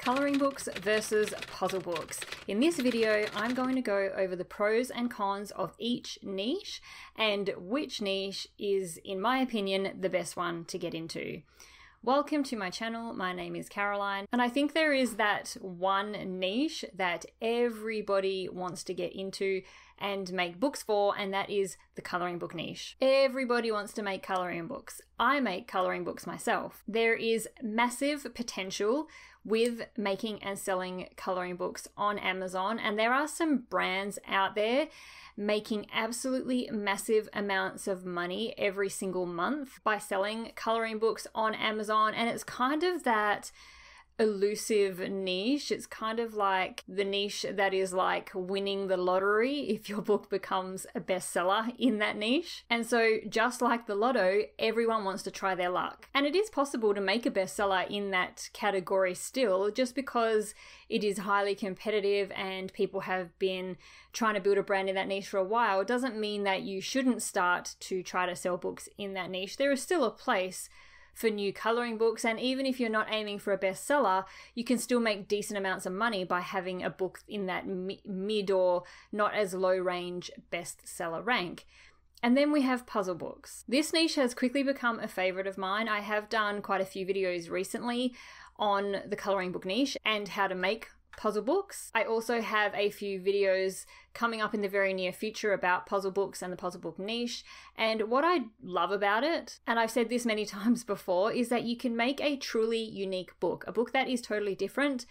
Coloring books versus puzzle books. In this video, I'm going to go over the pros and cons of each niche and which niche is, in my opinion, the best one to get into. Welcome to my channel. My name is Caroline, and I think there is that one niche that everybody wants to get into and make books for, and that is the coloring book niche. Everybody wants to make coloring books. I make coloring books myself. There is massive potential with making and selling coloring books on Amazon, and there are some brands out there making absolutely massive amounts of money every single month by selling coloring books on Amazon. And it's kind of that elusive niche. It's kind of like the niche that is like winning the lottery if your book becomes a bestseller in that niche. And so just like the lotto, everyone wants to try their luck. And it is possible to make a bestseller in that category still, just because it is highly competitive and people have been trying to build a brand in that niche for a while. It doesn't mean that you shouldn't start to try to sell books in that niche. There is still a place for new coloring books, and even if you're not aiming for a bestseller, you can still make decent amounts of money by having a book in that mid or not as low range bestseller rank. And then we have puzzle books. This niche has quickly become a favorite of mine. I have done quite a few videos recently on the coloring book niche and how to make puzzle books. I also have a few videos coming up in the very near future about puzzle books and the puzzle book niche. And what I love about it, and I've said this many times before, is that you can make a truly unique book, a book that is totally different,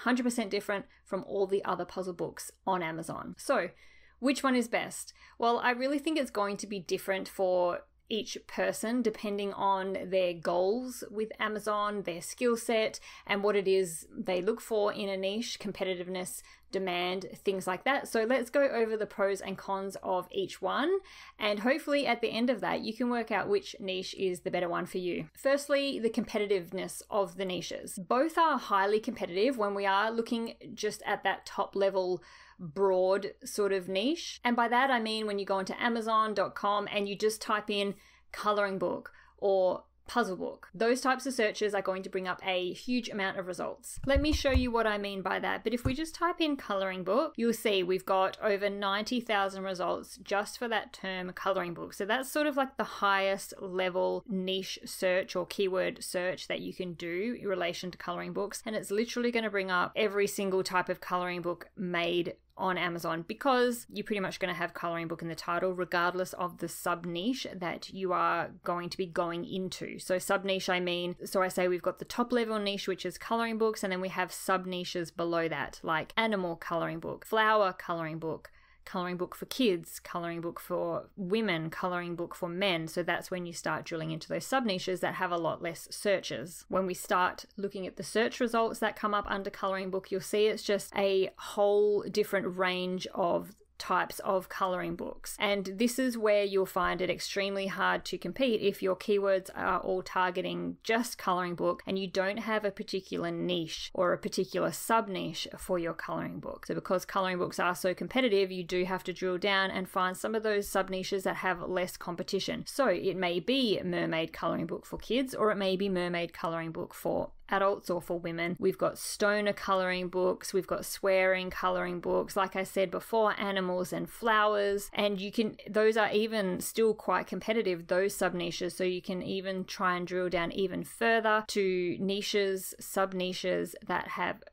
100% different from all the other puzzle books on Amazon. So which one is best? Well, I really think it's going to be different for each person depending on their goals with Amazon, their skill set, and what it is they look for in a niche, competitiveness, demand, things like that. So let's go over the pros and cons of each one, and hopefully at the end of that you can work out which niche is the better one for you. Firstly, the competitiveness of the niches. Both are highly competitive when we are looking just at that top level broad sort of niche. And by that I mean when you go into Amazon.com and you just type in coloring book or puzzle book. Those types of searches are going to bring up a huge amount of results. Let me show you what I mean by that. But if we just type in coloring book, you'll see we've got over 90,000 results just for that term coloring book. So that's sort of like the highest level niche search or keyword search that you can do in relation to coloring books. And it's literally going to bring up every single type of coloring book made on Amazon, because you're pretty much going to have coloring book in the title regardless of the sub niche that you are going to be going into. So sub niche, I say we've got the top level niche, which is coloring books, and then we have sub niches below that, like animal coloring book, flower coloring book for kids, coloring book for women, coloring book for men. So that's when you start drilling into those sub niches that have a lot less searches. When we start looking at the search results that come up under coloring book, you'll see it's just a whole different range of types of coloring books. And this is where you'll find it extremely hard to compete if your keywords are all targeting just coloring book and you don't have a particular niche or a particular sub niche for your coloring book. So because coloring books are so competitive, you do have to drill down and find some of those sub niches that have less competition. So it may be mermaid coloring book for kids, or it may be mermaid coloring book for adults or for women. We've got stoner coloring books, we've got swearing coloring books, like I said before, animals and flowers, and those are even still quite competitive, those sub niches. So you can even try and drill down even further to niches, sub niches that have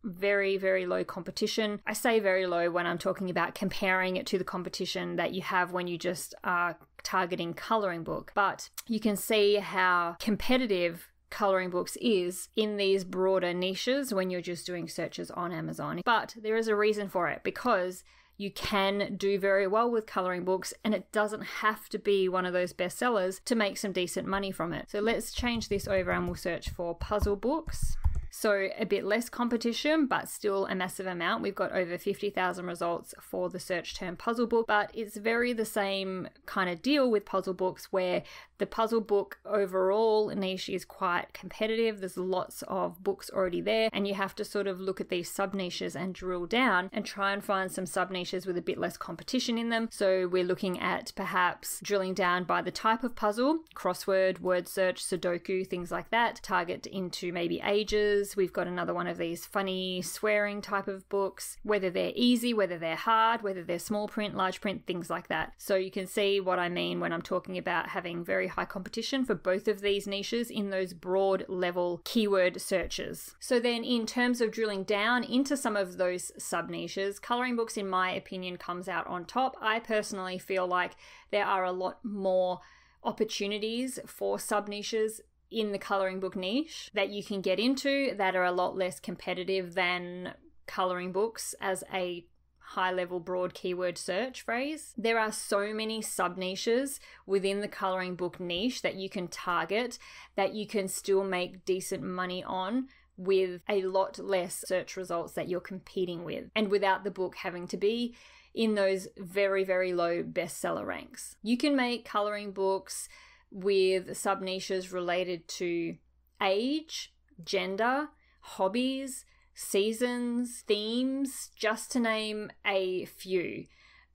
very, very low competition. I say very low when I'm talking about comparing it to the competition that you have when you just are targeting coloring book, but you can see how competitive coloring books is in these broader niches when you're just doing searches on Amazon. But there is a reason for it, because you can do very well with coloring books and it doesn't have to be one of those bestsellers to make some decent money from it. So let's change this over and we'll search for puzzle books. So a bit less competition, but still a massive amount. We've got over 50,000 results for the search term puzzle book, but it's very the same kind of deal with puzzle books, where the puzzle book overall niche is quite competitive. There's lots of books already there, and you have to sort of look at these sub niches and drill down and try and find some sub niches with a bit less competition in them. So we're looking at perhaps drilling down by the type of puzzle, crossword, word search, Sudoku, things like that. Target into maybe ages, Hobbies, we've got another one of these funny swearing type of books, whether they're easy, whether they're hard, whether they're small print, large print, things like that. So you can see what I mean when I'm talking about having very high competition for both of these niches in those broad level keyword searches. So then in terms of drilling down into some of those sub niches, coloring books, in my opinion, comes out on top. I personally feel like there are a lot more opportunities for sub niches in the coloring book niche that you can get into that are a lot less competitive than coloring books as a high level broad keyword search phrase. There are so many sub niches within the coloring book niche that you can target that you can still make decent money on with a lot less search results that you're competing with, and without the book having to be in those very, very low bestseller ranks. You can make coloring books with sub niches related to age, gender, hobbies, seasons, themes, just to name a few.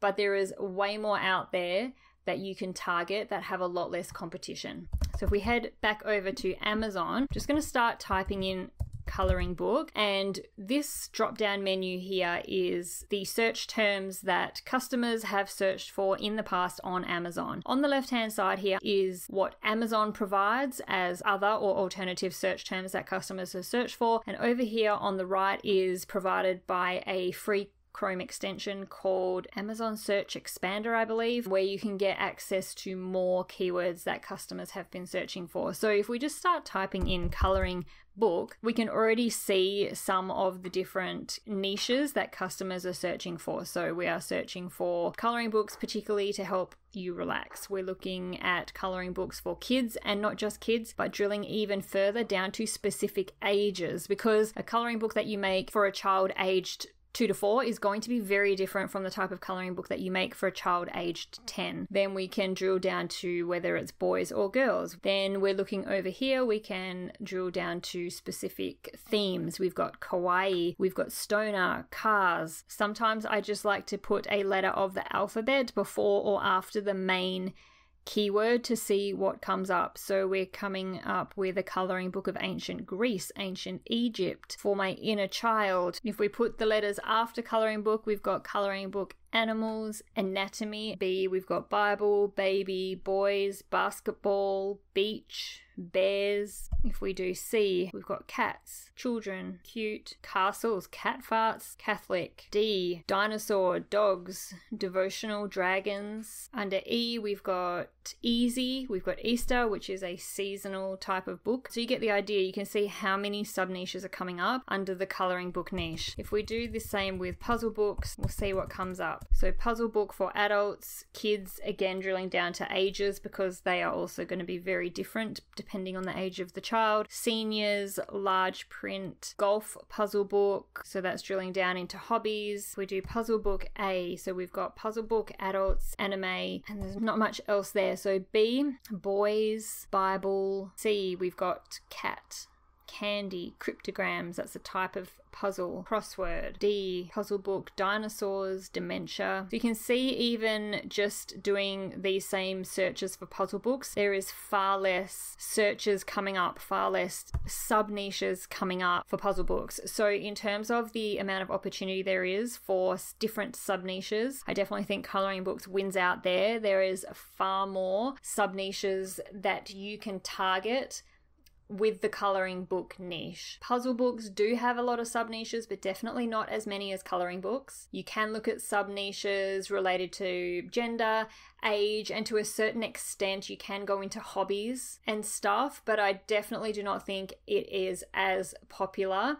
But there is way more out there that you can target that have a lot less competition. So if we head back over to Amazon, I'm just going to start typing in coloring book, and this drop down menu here is the search terms that customers have searched for in the past on Amazon. On the left hand side here is what Amazon provides as other or alternative search terms that customers have searched for, and over here on the right is provided by a free Chrome extension called Amazon Search Expander, I believe, where you can get access to more keywords that customers have been searching for. So if we just start typing in coloring book, we can already see some of the different niches that customers are searching for. So we are searching for coloring books particularly to help you relax. We're looking at coloring books for kids, and not just kids, but drilling even further down to specific ages, because a coloring book that you make for a child aged 2 to 4 is going to be very different from the type of coloring book that you make for a child aged 10. Then we can drill down to whether it's boys or girls. Then we're looking over here, we can drill down to specific themes. We've got kawaii, we've got stoner, cars. Sometimes I just like to put a letter of the alphabet before or after the main keyword to see what comes up. So we're coming up with a coloring book of ancient Greece, ancient Egypt, for my inner child. If we put the letters after coloring book, we've got coloring book animals, anatomy. B, we've got Bible, baby, boys, basketball, beach, bears. If we do C, we've got cats, children, cute, castles, cat farts, Catholic. D, dinosaur, dogs, devotional, dragons. Under E, we've got easy, we've got Easter, which is a seasonal type of book. So you get the idea. You can see how many sub niches are coming up under the coloring book niche. If we do the same with puzzle books, we'll see what comes up. So puzzle book for adults, kids, again drilling down to ages because they are also going to be very different depending on the age of the child. Seniors, large print, golf puzzle book, so that's drilling down into hobbies. We do puzzle book A, so we've got puzzle book, adults, anime, and there's not much else there. So B, boys, Bible. C, we've got cat, candy, cryptograms, that's a type of puzzle, crossword. D, puzzle book, dinosaurs, dementia. So you can see even just doing these same searches for puzzle books, there is far less searches coming up, far less sub niches coming up for puzzle books. So in terms of the amount of opportunity there is for different sub niches, I definitely think coloring books wins out there. There is far more sub niches that you can target with the coloring book niche. Puzzle books do have a lot of sub niches, but definitely not as many as coloring books. You can look at sub niches related to gender, age, and to a certain extent you can go into hobbies and stuff, but I definitely do not think it is as popular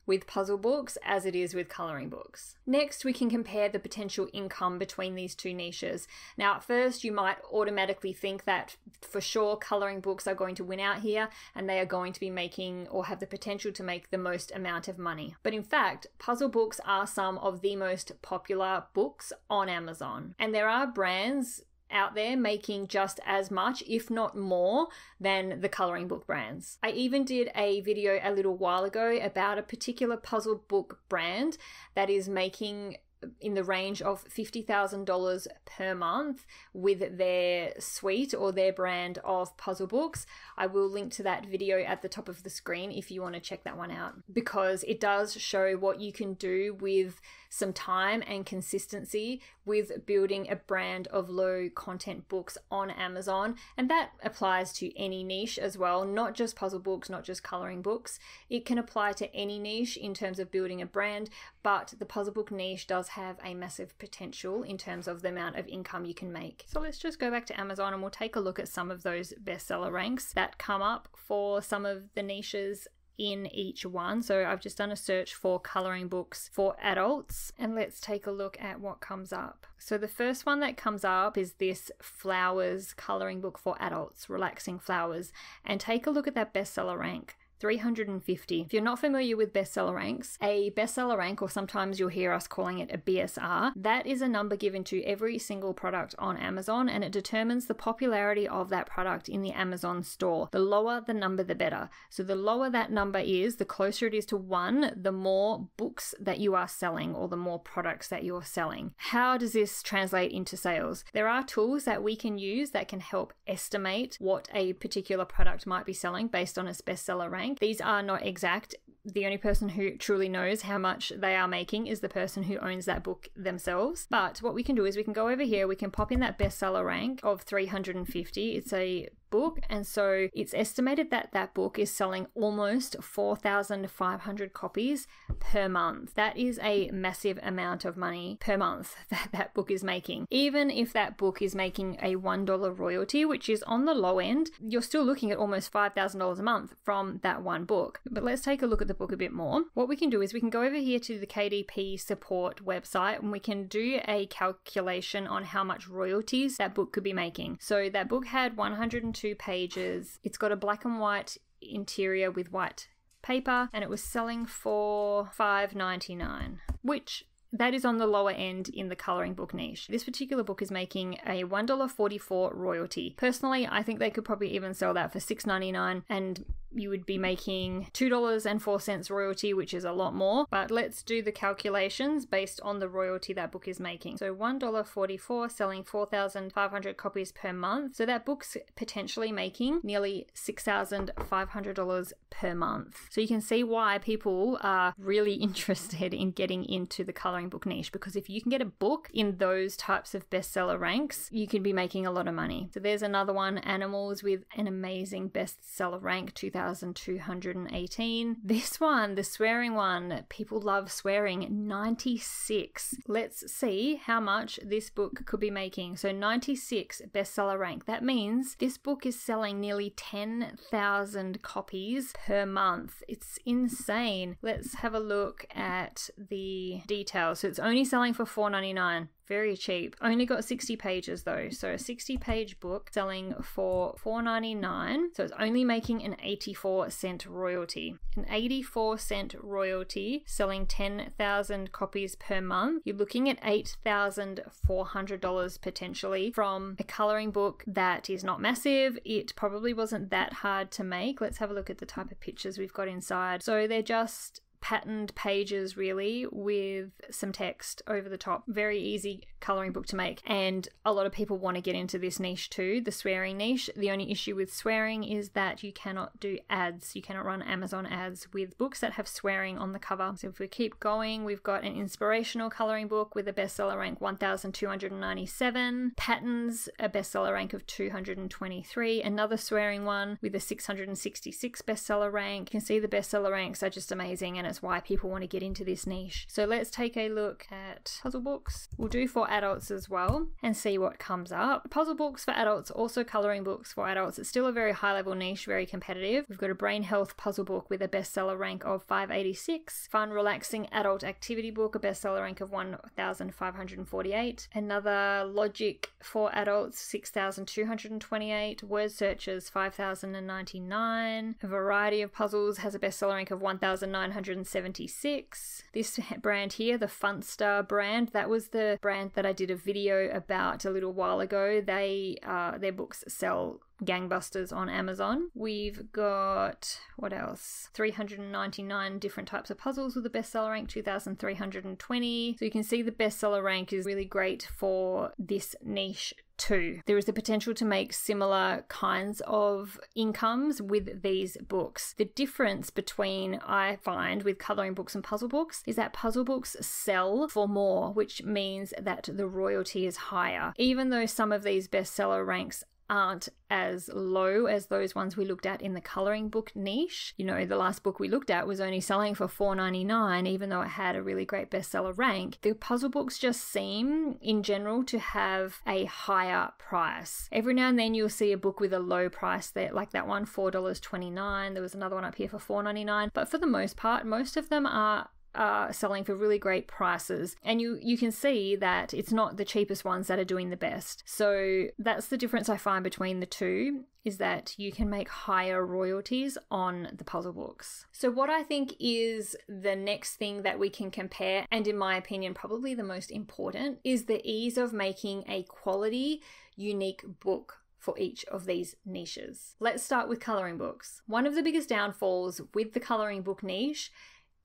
with puzzle books as it is with coloring books. Next, we can compare the potential income between these two niches. Now, at first, you might automatically think that for sure coloring books are going to win out here and they are going to be making or have the potential to make the most amount of money. But in fact, puzzle books are some of the most popular books on Amazon. And there are brands out there making just as much, if not more, than the coloring book brands. I even did a video a little while ago about a particular puzzle book brand that is making in the range of $50,000 per month with their suite or their brand of puzzle books. I will link to that video at the top of the screen if you want to check that one out, because it does show what you can do with some time and consistency with building a brand of low content books on Amazon. And that applies to any niche as well, not just puzzle books, not just coloring books. It can apply to any niche in terms of building a brand, but the puzzle book niche does have a massive potential in terms of the amount of income you can make. So let's just go back to Amazon and we'll take a look at some of those bestseller ranks that come up for some of the niches in each one. So I've just done a search for coloring books for adults, and let's take a look at what comes up. So the first one that comes up is this flowers coloring book for adults, Relaxing Flowers, and take a look at that bestseller rank. 350. If you're not familiar with bestseller ranks, a bestseller rank, or sometimes you'll hear us calling it a BSR, that is a number given to every single product on Amazon, and it determines the popularity of that product in the Amazon store. The lower the number, the better. So the lower that number is, the closer it is to 1, the more books that you are selling, or the more products that you're selling. How does this translate into sales? There are tools that we can use that can help estimate what a particular product might be selling based on its bestseller rank. These are not exact. The only person who truly knows how much they are making is the person who owns that book themselves. But what we can do is we can go over here, we can pop in that bestseller rank of 350. It's a book, and so it's estimated that that book is selling almost 4,500 copies per month. That is a massive amount of money per month that that book is making. Even if that book is making a $1 royalty, which is on the low end, you're still looking at almost $5,000 a month from that one book. But let's take a look at the book a bit more. What we can do is we can go over here to the KDP support website, and we can do a calculation on how much royalties that book could be making. So that book had 102 pages. It's got a black and white interior with white paper, and it was selling for $5.99, which that is on the lower end in the coloring book niche. This particular book is making a $1.44 royalty. Personally, I think they could probably even sell that for $6.99, and you would be making $2.04 royalty, which is a lot more. But let's do the calculations based on the royalty that book is making. So $1.44 selling 4,500 copies per month. So that book's potentially making nearly $6,500 per month. So you can see why people are really interested in getting into the coloring book niche, because if you can get a book in those types of bestseller ranks, you can be making a lot of money. So there's another one, Animals, with an amazing bestseller rank, 2,218. This one, the swearing one, people love swearing, 96. Let's see how much this book could be making. So 96 bestseller rank. That means this book is selling nearly 10,000 copies per month. It's insane. Let's have a look at the details. So it's only selling for $4.99. Very cheap. Only got 60 pages though. So a 60-page book selling for $4.99. So it's only making an 84-cent royalty. An 84-cent royalty selling 10,000 copies per month. You're looking at $8,400 potentially from a coloring book that is not massive. It probably wasn't that hard to make. Let's have a look at the type of pictures we've got inside. So they're just patterned pages really with some text over the top. Very easy coloring book to make, and a lot of people want to get into this niche too, the swearing niche. The only issue with swearing is that you cannot do ads. You cannot run Amazon ads with books that have swearing on the cover. So if we keep going, we've got an inspirational coloring book with a bestseller rank 1,297, patterns, a bestseller rank of 223, another swearing one with a 666 bestseller rank. You can see the bestseller ranks are just amazing, and it's why people want to get into this niche. So let's take a look at puzzle books. We'll do for adults as well and see what comes up. Puzzle books for adults, also coloring books for adults. It's still a very high level niche, very competitive. We've got a brain health puzzle book with a bestseller rank of 586. Fun, relaxing adult activity book, a bestseller rank of 1,548. Another logic for adults, 6,228. Word searches, 5,099. A variety of puzzles has a bestseller rank of 1,960. 1976. This brand here, the Funster brand, that was the brand that I did a video about a little while ago. Their books sell gangbusters on Amazon. We've got, what else? 399 different types of puzzles with a bestseller rank, 2,320. So you can see the bestseller rank is really great for this niche too. There is the potential to make similar kinds of incomes with these books. The difference between, I find, with coloring books and puzzle books is that puzzle books sell for more, which means that the royalty is higher. Even though some of these bestseller ranks aren't as low as those ones we looked at in the coloring book niche. You know, the last book we looked at was only selling for $4.99, even though it had a really great bestseller rank. The puzzle books just seem, in general, to have a higher price. Every now and then you'll see a book with a low price there, like that one, $4.29. There was another one up here for $4.99. But for the most part, most of them are selling for really great prices, and you can see that it's not the cheapest ones that are doing the best. So that's the difference I find between the two, is that you can make higher royalties on the puzzle books. So what I think is the next thing that we can compare, and in my opinion probably the most important, is the ease of making a quality, unique book for each of these niches. Let's start with coloring books. One of the biggest downfalls with the coloring book niche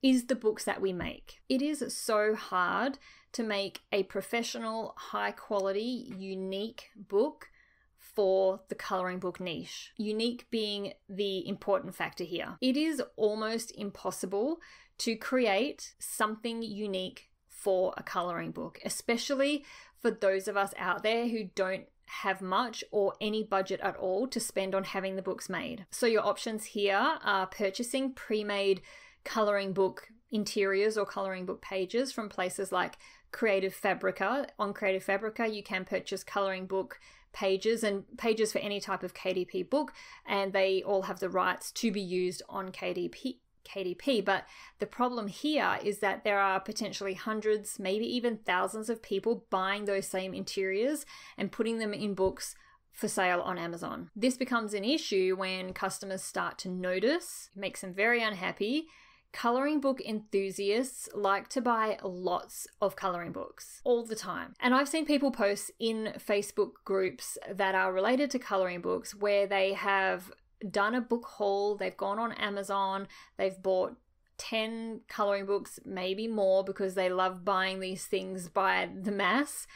is the books that we make. It is so hard to make a professional, high quality, unique book for the coloring book niche. Unique being the important factor here. It is almost impossible to create something unique for a coloring book, especially for those of us out there who don't have much or any budget at all to spend on having the books made. So your options here are purchasing pre-made coloring book interiors or coloring book pages from places like Creative Fabrica. On Creative Fabrica, you can purchase coloring book pages and pages for any type of KDP book, and they all have the rights to be used on KDP. But the problem here is that there are potentially hundreds, maybe even thousands of people buying those same interiors and putting them in books for sale on Amazon. This becomes an issue when customers start to notice. It makes them very unhappy. Coloring book enthusiasts like to buy lots of coloring books all the time. And I've seen people post in Facebook groups that are related to coloring books where they have done a book haul, they've gone on Amazon, they've bought 10 coloring books, maybe more, because they love buying these things by the mass.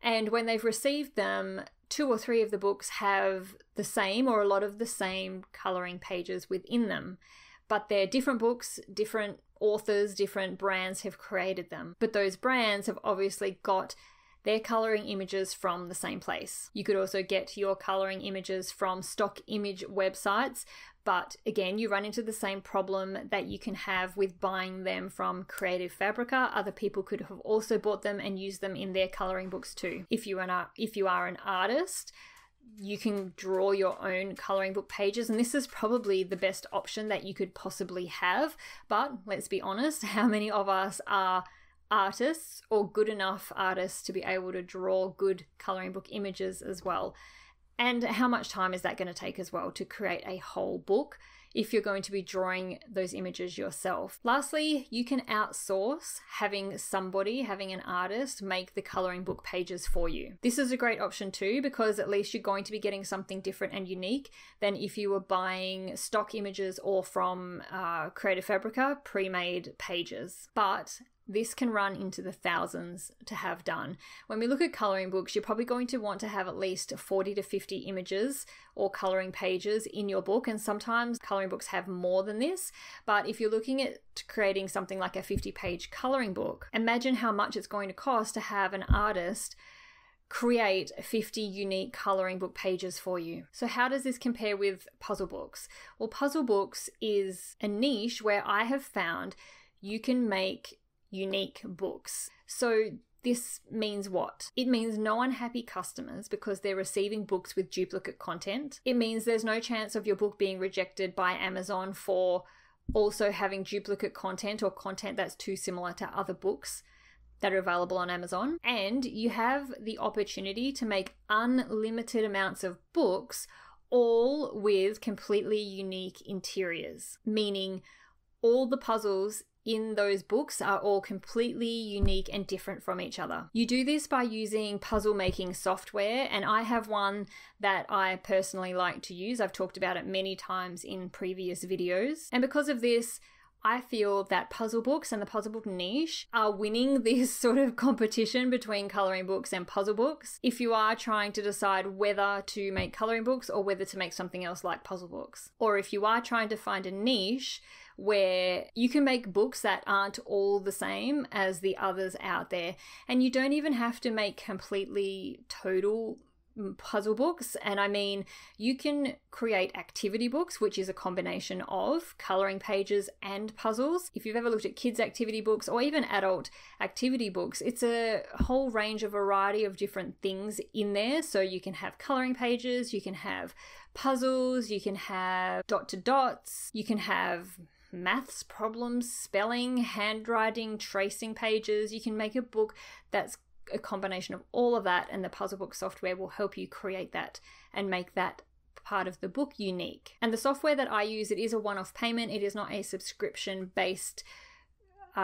And when they've received them, 2 or 3 of the books have the same or a lot of the same coloring pages within them. But they're different books, different authors, different brands have created them. But those brands have obviously got their coloring images from the same place. You could also get your coloring images from stock image websites, but again, you run into the same problem that you can have with buying them from Creative Fabrica. Other people could have also bought them and used them in their coloring books too. If you are an artist, you can draw your own coloring book pages, and this is probably the best option that you could possibly have. But let's be honest, how many of us are artists or good enough artists to be able to draw good coloring book images as well? And how much time is that going to take as well to create a whole book if you're going to be drawing those images yourself? Lastly, you can outsource having an artist make the coloring book pages for you. This is a great option too, because at least you're going to be getting something different and unique than if you were buying stock images or from Creative Fabrica pre-made pages. But this can run into the thousands to have done. When we look at coloring books, you're probably going to want to have at least 40 to 50 images or coloring pages in your book, and sometimes coloring books have more than this. But if you're looking at creating something like a 50-page coloring book, imagine how much it's going to cost to have an artist create 50 unique coloring book pages for you. So how does this compare with puzzle books? Well, puzzle books is a niche where I have found you can make unique books. So this means what? It means no unhappy customers because they're receiving books with duplicate content. It means there's no chance of your book being rejected by Amazon for also having duplicate content or content that's too similar to other books that are available on Amazon. And you have the opportunity to make unlimited amounts of books, all with completely unique interiors, meaning all the puzzles in those books are all completely unique and different from each other. You do this by using puzzle making software, and I have one that I personally like to use. I've talked about it many times in previous videos. And because of this, I feel that puzzle books and the puzzle book niche are winning this sort of competition between coloring books and puzzle books. If you are trying to decide whether to make coloring books or whether to make something else like puzzle books, or if you are trying to find a niche where you can make books that aren't all the same as the others out there, and you don't even have to make completely total puzzle books. And I mean, you can create activity books, which is a combination of coloring pages and puzzles. If you've ever looked at kids activity books or even adult activity books, it's a whole range of variety of different things in there. So you can have coloring pages, you can have puzzles, you can have dot to dots, you can have maths problems, spelling, handwriting, tracing pages. You can make a book that's a combination of all of that, and the puzzle book software will help you create that and make that part of the book unique. And the software that I use, it is a one-off payment. It is not a subscription-based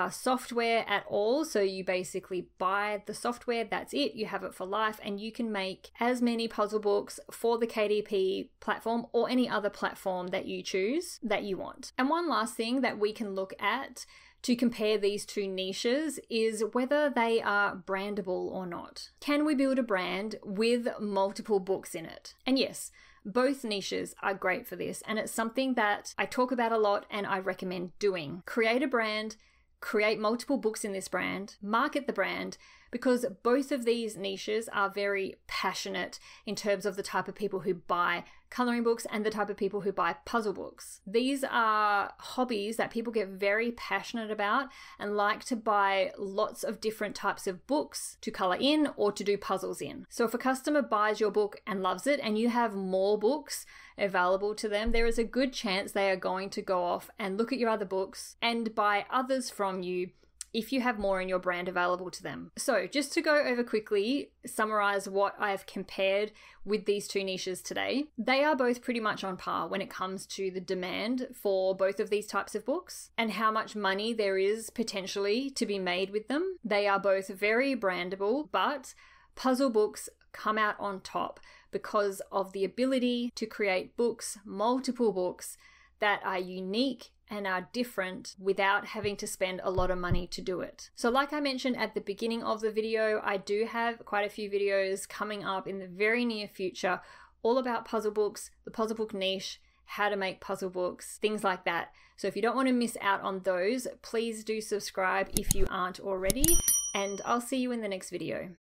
software at all. So you basically buy the software, that's it, you have it for life, and you can make as many puzzle books for the KDP platform or any other platform that you choose that you want. And one last thing that we can look at to compare these two niches is whether they are brandable or not. Can we build a brand with multiple books in it? And yes, both niches are great for this, and it's something that I talk about a lot and I recommend doing. Create a brand, create multiple books in this brand, market the brand, because both of these niches are very passionate in terms of the type of people who buy coloring books and the type of people who buy puzzle books. These are hobbies that people get very passionate about and like to buy lots of different types of books to color in or to do puzzles in. So if a customer buys your book and loves it and you have more books available to them, there is a good chance they are going to go off and look at your other books and buy others from you if you have more in your brand available to them. So just to go over quickly, summarize what I've compared with these two niches today. They are both pretty much on par when it comes to the demand for both of these types of books and how much money there is potentially to be made with them. They are both very brandable, but puzzle books come out on top because of the ability to create books, multiple books, that are unique and are different without having to spend a lot of money to do it. So like I mentioned at the beginning of the video, I do have quite a few videos coming up in the very near future all about puzzle books, the puzzle book niche, how to make puzzle books, things like that. So if you don't want to miss out on those, please do subscribe if you aren't already, and I'll see you in the next video.